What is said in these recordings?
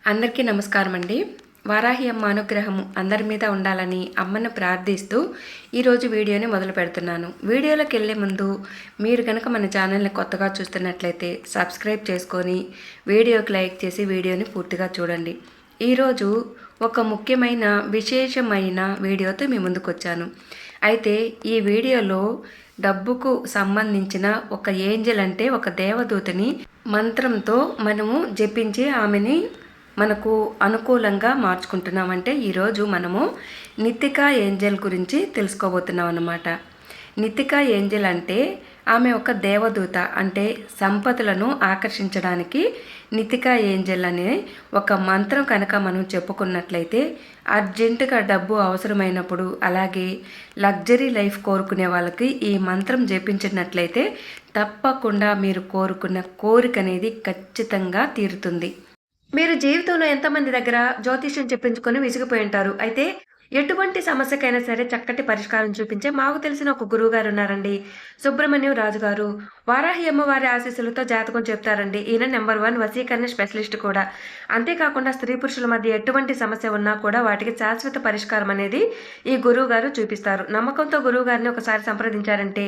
అందరికీ నమస్కారం అండి. వారాహి అమ్మ అనుగ్రహం అందరి మీద ఉండాలని అమ్మను ప్రార్థిస్తూ ఈరోజు వీడియోని మొదలు పెడుతున్నాను. వీడియోలోకి వెళ్ళే ముందు మీరు కనుక మన ఛానల్ని కొత్తగా చూస్తున్నట్లయితే సబ్స్క్రైబ్ చేసుకొని వీడియోకి లైక్ చేసి వీడియోని పూర్తిగా చూడండి. ఈరోజు ఒక ముఖ్యమైన విశేషమైన వీడియోతో మీ ముందుకు వచ్చాను. అయితే ఈ వీడియోలో డబ్బుకు సంబంధించిన ఒక ఏంజెల్ అంటే ఒక దేవదూతని మంత్రంతో మనము జపించి ఆమెని మనకు అనుకూలంగా మార్చుకుంటున్నామంటే ఈరోజు మనము నితికా ఏంజెల్ గురించి తెలుసుకోబోతున్నాం అన్నమాట. నితికా ఏంజెల్ అంటే ఆమె ఒక దేవదూత, అంటే సంపదలను ఆకర్షించడానికి నితికా ఏంజెల్ అనే ఒక మంత్రం కనుక మనం చెప్పుకున్నట్లయితే అర్జెంటుగా డబ్బు అవసరమైనప్పుడు, అలాగే లగ్జరీ లైఫ్ కోరుకునే వాళ్ళకి ఈ మంత్రం జపించినట్లయితే తప్పకుండా మీరు కోరుకున్న కోరిక అనేది ఖచ్చితంగా తీరుతుంది. మీరు జీవితంలో ఎంతమంది దగ్గర జ్యోతిష్యం చెప్పించుకొని విసిగిపోయి ఉంటారు. అయితే ఎటువంటి సమస్యకైనా సరే చక్కటి పరిష్కారం చూపించే మాకు తెలిసిన ఒక గురువు గారు ఉన్నారండి, సుబ్రహ్మణ్యం రాజు గారు. వారాహి అమ్మవారి ఆశీస్సులతో జాతకం చెప్తారండి. ఈయన నెంబర్ 1 వశీకరణ స్పెషలిస్ట్ కూడా. అంతేకాకుండా స్త్రీ పురుషుల మధ్య ఎటువంటి సమస్య ఉన్నా కూడా వాటికి శాశ్వత పరిష్కారం అనేది ఈ గురువు గారు చూపిస్తారు. నమ్మకంతో గురువు గారిని ఒకసారి సంప్రదించారంటే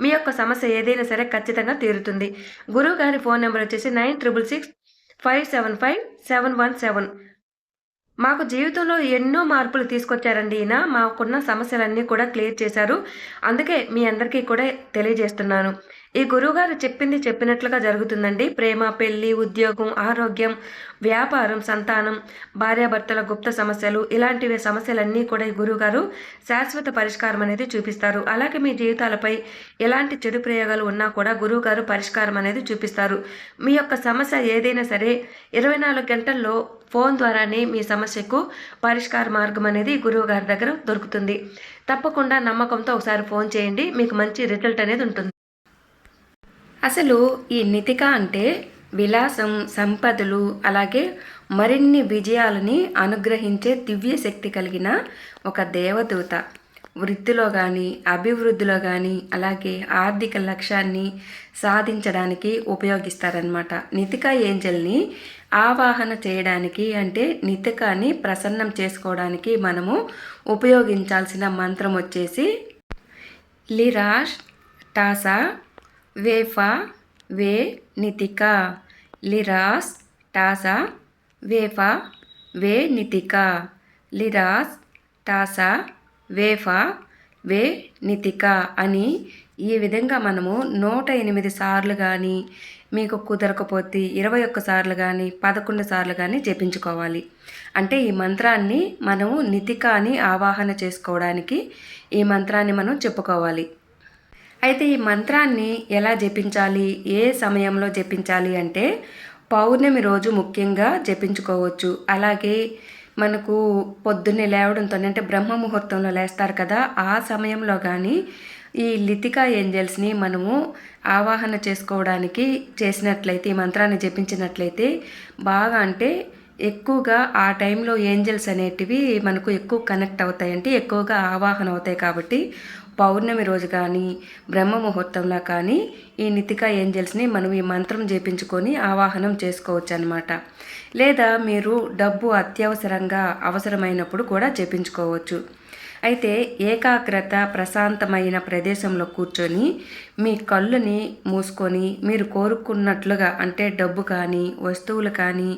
మీ యొక్క సమస్య ఏదైనా సరే ఖచ్చితంగా తీరుతుంది. గురువు గారి ఫోన్ నెంబర్ వచ్చేసి 9666575717. మాకు జీవితంలో ఎన్నో మార్పులు తీసుకొచ్చారండి ఈయన. మాకున్న సమస్యలన్నీ కూడా క్లియర్ చేశారు. అందుకే మీ అందరికీ కూడా తెలియజేస్తున్నాను. ఈ గురువుగారు చెప్పింది చెప్పినట్లుగా జరుగుతుందండి. ప్రేమ, పెళ్లి, ఉద్యోగం, ఆరోగ్యం, వ్యాపారం, సంతానం, భార్యాభర్తల గుప్త సమస్యలు, ఇలాంటివి సమస్యలన్నీ కూడా ఈ గురువుగారు శాశ్వత పరిష్కారం అనేది చూపిస్తారు. అలాగే మీ జీవితాలపై ఎలాంటి చెడు ప్రయోగాలు ఉన్నా కూడా గురువుగారు పరిష్కారం అనేది చూపిస్తారు. మీ యొక్క సమస్య ఏదైనా సరే 24 గంటల్లో ఫోన్ ద్వారానే మీ సమస్యకు పరిష్కార మార్గం అనేది గురువు గారి దగ్గర దొరుకుతుంది. తప్పకుండా నమ్మకంతో ఒకసారి ఫోన్ చేయండి, మీకు మంచి రిజల్ట్ అనేది ఉంటుంది. అసలు ఈ నితిక అంటే విలాసం, సంపదలు, అలాగే మరిన్ని విజయాలని అనుగ్రహించే దివ్య శక్తి కలిగిన ఒక దేవదూత. వృత్తిలో కానీ, అభివృద్ధిలో కానీ, అలాగే ఆర్థిక లక్ష్యాన్ని సాధించడానికి ఉపయోగిస్తారనమాట. నితికా ఏంజెల్ని ఆవాహన చేయడానికి, అంటే నితికాని ప్రసన్నం చేసుకోవడానికి మనము ఉపయోగించాల్సిన మంత్రం వచ్చేసి లిరాష్ టాసా వేఫా వే నితికా. లిరాస్ టాసా వేఫా వే నితికా. లిరాస్ టాసా వేఫా వే నితికా అని ఈ విధంగా మనము 108 సార్లు కానీ, మీకు కుదరకపోతే 21 సార్లు కానీ, 11 సార్లు కానీ జపించుకోవాలి. అంటే ఈ మంత్రాన్ని మనము నితికాని ఆవాహన చేసుకోవడానికి ఈ మంత్రాన్ని మనం చెప్పుకోవాలి. అయితే ఈ మంత్రాన్ని ఎలా జపించాలి, ఏ సమయంలో జపించాలి అంటే పౌర్ణమి రోజు ముఖ్యంగా జపించుకోవచ్చు. అలాగే మనకు పొద్దున్నే లేవడంతో, అంటే బ్రహ్మ ముహూర్తంలో లేస్తారు కదా, ఆ సమయంలో కానీ ఈ లితికా ఏంజెల్స్ని మనము ఆవాహన చేసుకోవడానికి చేసినట్లయితే, ఈ మంత్రాన్ని జపించినట్లయితే బాగా, అంటే ఎక్కువగా ఆ టైంలో ఏంజెల్స్ అనేటివి మనకు ఎక్కువ కనెక్ట్ అవుతాయి, అంటే ఎక్కువగా ఆవాహన అవుతాయి. కాబట్టి పౌర్ణమి రోజు కానీ, బ్రహ్మ ముహూర్తంలో కానీ ఈ నితికా ఏంజెల్స్ని మనం ఈ మంత్రం జపించుకొని ఆవాహనం చేసుకోవచ్చు అన్నమాట. లేదా మీరు డబ్బు అత్యవసరంగా అవసరమైనప్పుడు కూడా జపించుకోవచ్చు. అయితే ఏకాగ్రత, ప్రశాంతమైన ప్రదేశంలో కూర్చొని మీ కళ్ళుని మూసుకొని మీరు కోరుకున్నట్లుగా, అంటే డబ్బు కానీ, వస్తువులు కానీ,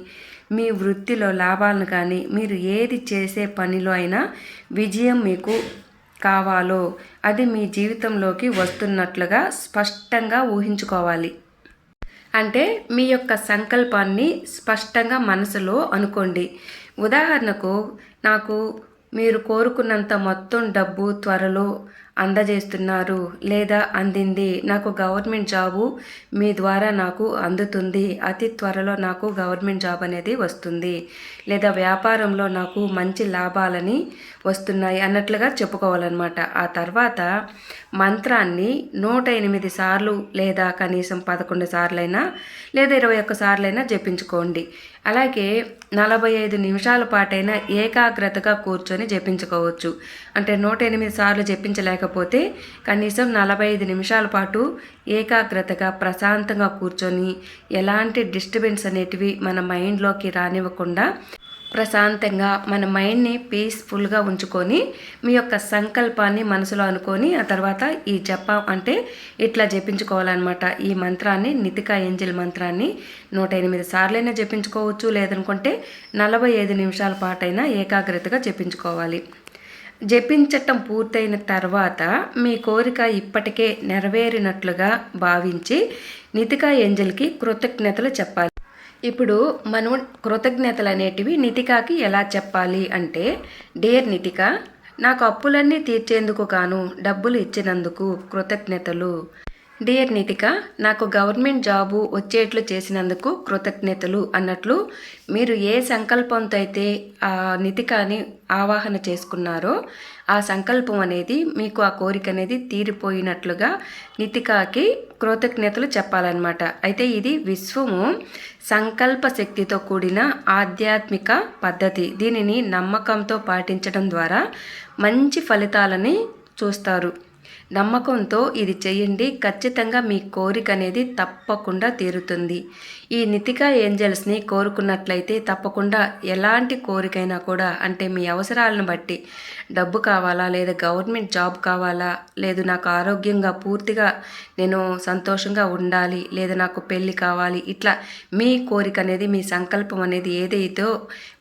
మీ వృత్తిలో లాభాలను కానీ, మీరు ఏది చేసే పనిలో అయినా విజయం మీకు కావాలో అది మీ జీవితంలోకి వస్తున్నట్లుగా స్పష్టంగా ఊహించుకోవాలి. అంటే మీ యొక్క సంకల్పాన్ని స్పష్టంగా మనసులో అనుకోండి. ఉదాహరణకు, నాకు మీరు కోరుకున్నంత మొత్తం డబ్బు త్వరలో అందజేస్తున్నారు, లేదా అందింది, నాకు గవర్నమెంట్ జాబు మీ ద్వారా నాకు అందుతుంది, అతి త్వరలో నాకు గవర్నమెంట్ జాబ్ అనేది వస్తుంది, లేదా వ్యాపారంలో నాకు మంచి లాభాలని వస్తున్నాయి అన్నట్లుగా చెప్పుకోవాలన్నమాట. ఆ తర్వాత మంత్రాన్ని 108 సార్లు, లేదా కనీసం 11 సార్లైనా, లేదా 21 సార్లైనా జపించుకోండి. అలాగే 45 నిమిషాల పాటైనా ఏకాగ్రతగా కూర్చొని జపించుకోవచ్చు. అంటే 108 సార్లు జపించలేకపోతే కనీసం 45 నిమిషాల పాటు ఏకాగ్రతగా ప్రశాంతంగా కూర్చొని ఎలాంటి డిస్టర్బెన్స్ అనేటివి మన మైండ్లోకి రానివ్వకుండా ప్రశాంతంగా మన మైండ్ని పీస్ఫుల్గా ఉంచుకొని మీ యొక్క సంకల్పాన్ని మనసులో అనుకొని ఆ తర్వాత ఈ జపం అంటే ఇట్లా జపించుకోవాలన్నమాట. ఈ మంత్రాన్ని నితికా ఏంజెల్ మంత్రాన్ని 108 సార్లైనా జపించుకోవచ్చు, లేదనుకుంటే 45 నిమిషాల పాటైనా ఏకాగ్రతగా జపించుకోవాలి. జపించటం పూర్తయిన తర్వాత మీ కోరిక ఇప్పటికే నెరవేరినట్లుగా భావించి నితికా ఏంజెల్కి కృతజ్ఞతలు చెప్పాలి. ఇప్పుడు మనం కృతజ్ఞతలు అనేటివి నితికాకి ఎలా చెప్పాలి అంటే, డియర్ నితిక, నాకు అప్పులన్నీ తీర్చేందుకు గాను డబ్బులు ఇచ్చినందుకు కృతజ్ఞతలు. డియర్ నితిక, నాకు గవర్నమెంట్ జాబు వచ్చేట్లు చేసినందుకు కృతజ్ఞతలు అన్నట్లు మీరు ఏ సంకల్పంతో అయితే ఆ నితికాని ఆవాహన చేసుకున్నారో ఆ సంకల్పం అనేది మీకు ఆ కోరిక అనేది తీరిపోయినట్లుగా నితికాకి కృతజ్ఞతలు చెప్పాలన్నమాట. అయితే ఇది విశ్వము సంకల్ప శక్తితో కూడిన ఆధ్యాత్మిక పద్ధతి. దీనిని నమ్మకంతో పాటించడం ద్వారా మంచి ఫలితాలని చూస్తారు. నమ్మకంతో ఇది చేయండి, ఖచ్చితంగా మీ కోరిక అనేది తప్పకుండా తీరుతుంది. ఈ నితికా ఏంజల్స్ని కోరుకున్నట్లయితే తప్పకుండా ఎలాంటి కోరికైనా కూడా, అంటే మీ అవసరాలను బట్టి డబ్బు కావాలా, లేదా గవర్నమెంట్ జాబ్ కావాలా, లేదు నాకు ఆరోగ్యంగా పూర్తిగా నేను సంతోషంగా ఉండాలి, లేదా నాకు పెళ్ళి కావాలి, ఇట్లా మీ కోరిక అనేది మీ సంకల్పం అనేది ఏదైతే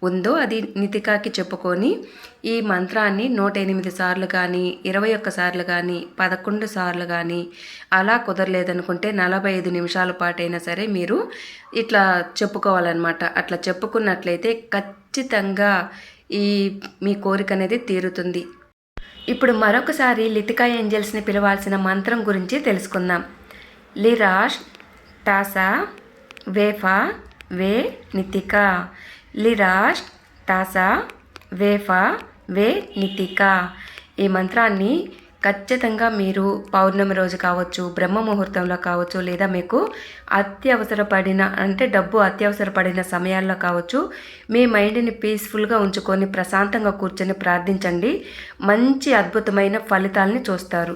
ఉందో అది నితికాకి చెప్పుకొని ఈ మంత్రాన్ని 108 సార్లు కానీ 21 సార్లు కానీ 11 సార్లు కానీ అలా కుదరలేదనుకుంటే 45 నిమిషాల పాటైనా సరే మీరు ఇట్లా చెప్పుకోవాలన్నమాట. అట్లా చెప్పుకున్నట్లయితే ఖచ్చితంగా ఈ మీ కోరిక అనేది తీరుతుంది. ఇప్పుడు మరొకసారి నితికా ఏంజల్స్ని పిలవాల్సిన మంత్రం గురించి తెలుసుకుందాం. లిరాష్ టాసా వేఫా వే నితికా. లిరాష్ టాసా వేఫా వే నితికా. ఈ మంత్రాన్ని ఖచ్చితంగా మీరు పౌర్ణమి రోజు కావచ్చు, బ్రహ్మ ముహూర్తంలో కావచ్చు, లేదా మీకు అత్యవసరపడిన అంటే డబ్బు అత్యవసరపడిన సమయాల్లో కావచ్చు, మీ మైండ్ని పీస్ఫుల్గా ఉంచుకొని ప్రశాంతంగా కూర్చొని ప్రార్థించండి. మంచి అద్భుతమైన ఫలితాలని చూస్తారు.